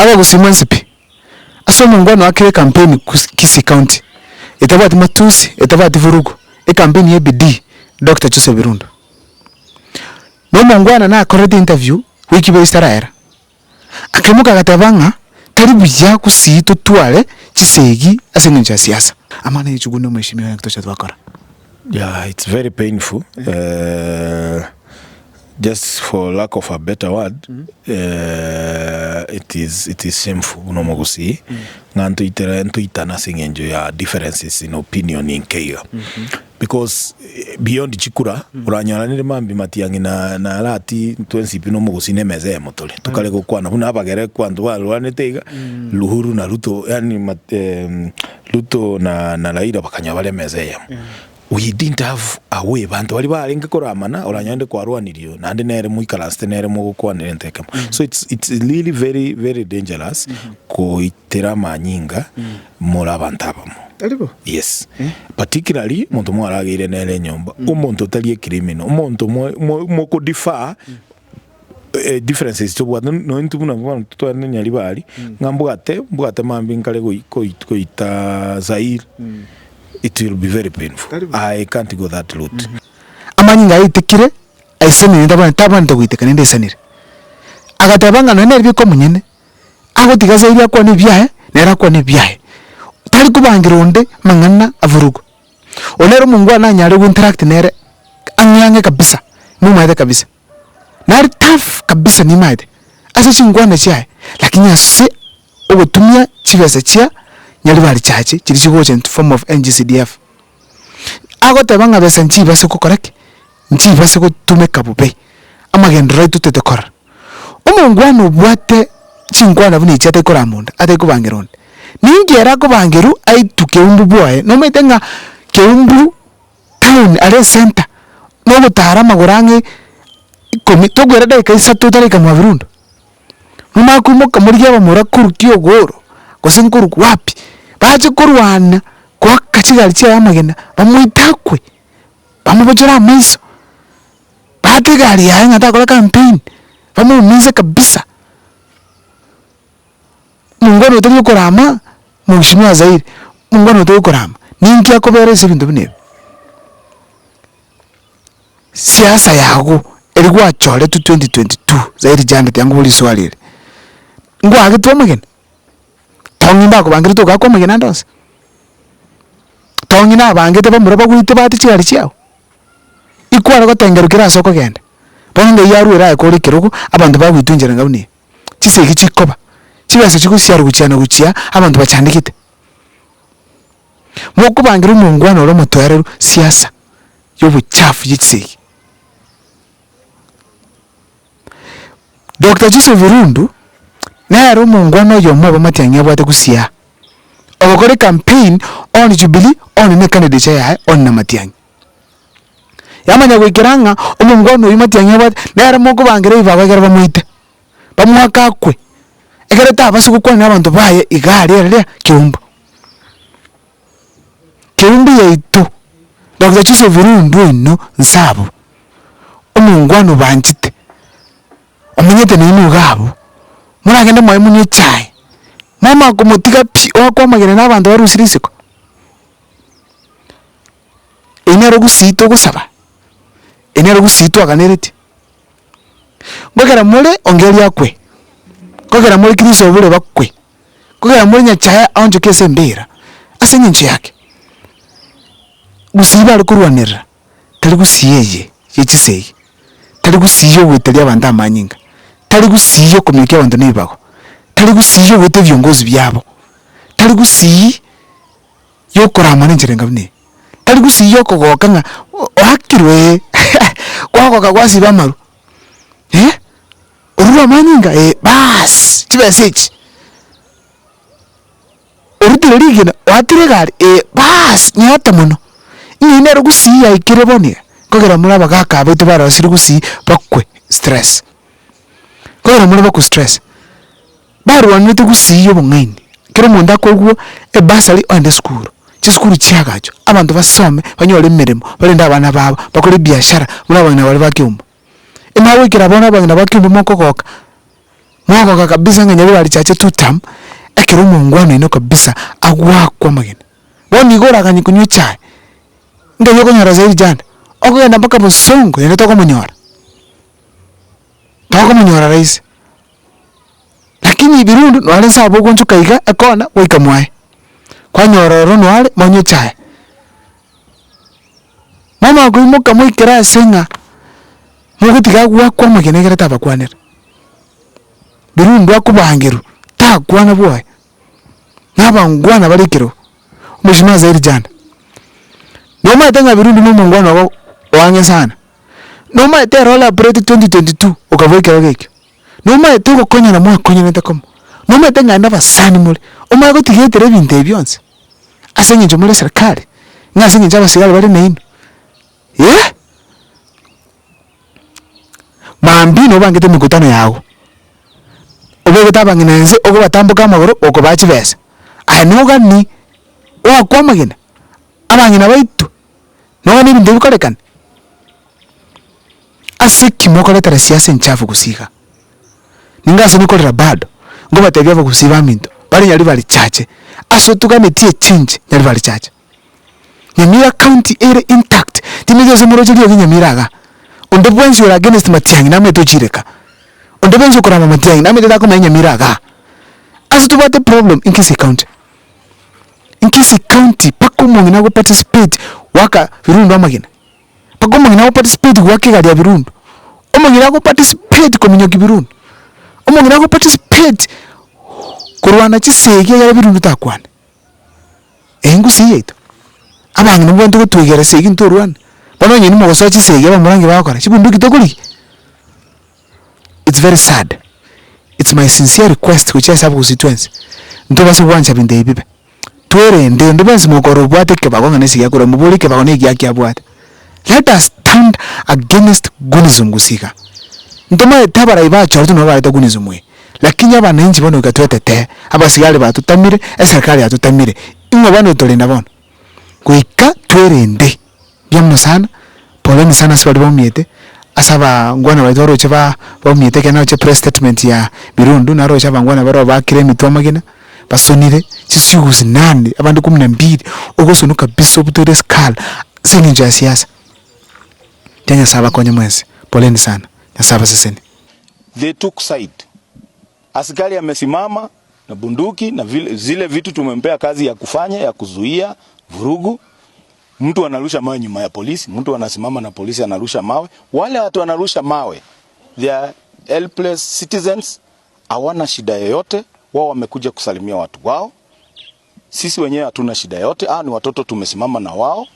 aba gusimansipi aso mungwana akire campaign Kisii County itabati matusi itabati vurugo campaign ye BD Dr. Joseph Virundu no mungwana na correct interview wiki be Israel akemuka gatabanga karibu ya Kisii tutwale chisegi asengenja siasa amana yichuguno mheshimiwa na kutosha twakora. Yeah, it's very painful. Just for lack of a better word, it is shameful. Unomogusi nganto itana singenjo ya differences in opinion in Kenya. Because beyond chikura uranyana nire mambi Matiang'i na alati twensipi no mugusi nemeze motole tukale gukwana huna abagere kwandu walwanetega Luhuru na Ruto yani Ruto na Raila bakanya bale meze we didn't have a way bantu bali balinga koramana oranyande kwarwanirio nande nere muikalaste nere mugukwanire ntekam. So it's really very very dangerous ko itera manyinga mura bantabamo. Yes. Particularly muntu mwaragire nere nyomba umuntu tali criminal umuntu mo ko differ differences to what no into muna to nyali bali ngambugate mambi nkale ko ita zaheer. It will be very painful. I can't go that route. Amanyinga itikire aiseme ndabana ndaguitekana ndesanire agatabanga no nerbi ko munyene ago tigaza iri akwa ne byahe nera kwa ne byahe tari kubangironde mangana avurugo onero mungwana nyare ku interact nere anyange kabisa mumaide kabisa nari tough kabisa ni maide asa chingwana chae lakini ase ogutumia chibese chia nyali bali chache chiri chigoje in form of NGCDF ago tabanga besa nchiba se ko correct nchiba se ko tumeka bube amagendo right tutete kora umungwana ubwate chingwana buni chate kora munda ate ko bangeronde ningera ko bangeru aituke umbu bwae no metenga ke umbu town ale center no gutara magorange komito gwera dai kaisa totali kama Virundu muma kumuka muri yaba murakuru kiyogoro kosenkuru wapi baje kurwana kwa kachigali cya amagenda bamuitakwe bamubojera amaiso bategali yanga takola campaign bamumize kabisa mungono utari kurama mheshimiwa Zaheer mungono utari kurama ninki akoberese bintu bine siasa yago erigwa chole tu 2022 Zaheer jambe yangu buli swalire ngwa agitwa magenda tongimba ko bangire to gakoma gena ndose tongina bangite bamura bagwite bati cyari cyawo ikwara ko tengerukira soko genda bonge yaruira ko rikiruko abantu bagwitunjira ngabuni kisegi chikoba kibase chikusyara gucyana gucya abantu bacandikite moko bangira umungwana ro motware siasa y'ubucafu y'ikisegi. Dr. Joseph Virundu nero mungwana yomo Matiang'i abwate kusia obokore campaign on Jubilee on ne candidate ya on na Matiang'i yamanya gwikiranga umungwana uyu Matiang'i abwate nero moko bangire ibagagera bamuite bamwaka kwe egere tabase gukwana abantu baye igari erere kiumba yaitu Dr. Joseph Virundu ino nsabo umungwana banjite omenyete nini ugabo muragenda mwaye munye chai mama kumutika pi okwa magene n'abantu barusirisiko enero gusito gusaba enero gusito akanereti ngogera mure ongeri akwe ngogera muri Kristo obure bakwe ngogera muri nyachaya onjo kese mbira asenye nchi yake gusiba rukurwanira tari gusiyeye yekiseye tari gusiyo wetali abantu amanyinga tari gusiyo komike abantu nibago tari gusiyo wete vyongozi byabo tari gusiyo yokorama n'injirenga bine tari gusiyo kogokanga wakirwe kwagoka kwasi bamaru urura manyinga bas tibesechi urutire rigina watire gari bas nyata muno ine rugusiya ikirebone kogera muri abagaka betu barasiri gusi bakwe stress kogera muri baku stress barwanwe tugusiyo bongeni kero munda kogwo basali on the school cy'isukuru cyagacho abantu basome banyore imirimo barinda abana babo bakore biashara muri abana bari bakyumba imawe kirabona abana bakyumba mokokoka Mwako kabisa nganyari bali chache tutam ekero mungwano ino kabisa agwa kwa magene. Boni gora kanyi kunywa chai. Ngayo konyora zaidi jana. Okugenda mpaka Busongo yene toko munyora. Toko munyora rais. Lakini Birundu nwale sabo kunju kaiga ekona wika mwae. Kwa nyororo nwale manywe chai. Mama kuimuka mwikira senga. Mugutiga gwa kwa magene gere tabakwanira. Birundu akubangiru takwana boy. Nabangwana balikiro. Mushima zaidi jana. Noma tenga Birundu mungwana wange sana. Noma te roll up 2022 ukavoika wageke. Noma te ko konya na mwa konya neta kom. Noma tenga ndaba sani muli. Oma ko tigetere binte byonse. Asenye jomule serikali. Ngasenye jaba sigala bali naino. Mambi no bangete mikutano yawo. Obege tabanginenze ogo batambuka amagoro oko bachi besa. Anoga ni wa kwa magina. Abangina baitu. No ni binde bikorekana. Asiki mokoletera siasa nchafu kusiga. Ningase nikolera bado. Ngo batebya bakusiba minto. Bali nyali bali chache. Aso tugametie change nyali bali chache. Nyamira county area intact. Timizo semoroje lyo nyamiraga. Ondebwenzi ora against Matiang'i namwe tochireka. Ondebwenzi ukora Matiang'i namwe tetako na nyamiraga. Aso tubate problem in Kisii county. In Kisii county pako mungina go participate waka Birundu amagina. Pako mungina go participate wake gadi ya Birundu. Omungina go participate kominyoki Birundu. Omungina go participate kurwana chisege ya Birundu takwane. Engusi yeto. Abangi nubwo ntuko twegera sege ntorwana. Bano nyini mo gosochi sege bamurangi bakora. Chibundu kitokuli. It's very sad. It's my sincere request which I have constituency. Ntoba so wancha binde ibibe. Twere ndo benzi mukoro bwate ke bagonga nesiga kura mubuli ke bagone Gaki abwate. Let us stand against gunism gusika. Ntoma tabara iba chortu no ba gunism we. Lakini abananchi bono gatwetete abasigale batutamire eserikali atutamire. Ingo bano tolinda bono. Kuika twerende. Byamno sana. Poleni sana sibali bomiete. Asaba ngwana baitoro cheba bomiete kana che press statement ya Birundu naro chaba ngwana baro bakire mitwamagina. Basonire chisuguzi nandi abantu 12 ogosonuka biso butore skala sinja siasa. Tenya saba kwenye mwezi. Poleni sana. Nasaba seseni. They took side. Askari amesimama na bunduki na zile vitu tumempea kazi ya kufanya ya kuzuia vurugu. Mtu analusha mawe nyuma ya polisi, mtu anasimama na polisi analusha mawe. Wale watu wanarusha mawe, they are helpless citizens, hawana shida yoyote, wao wamekuja kusalimia watu wao. Sisi wenyewe hatuna shida yote, ni watoto tumesimama na wao.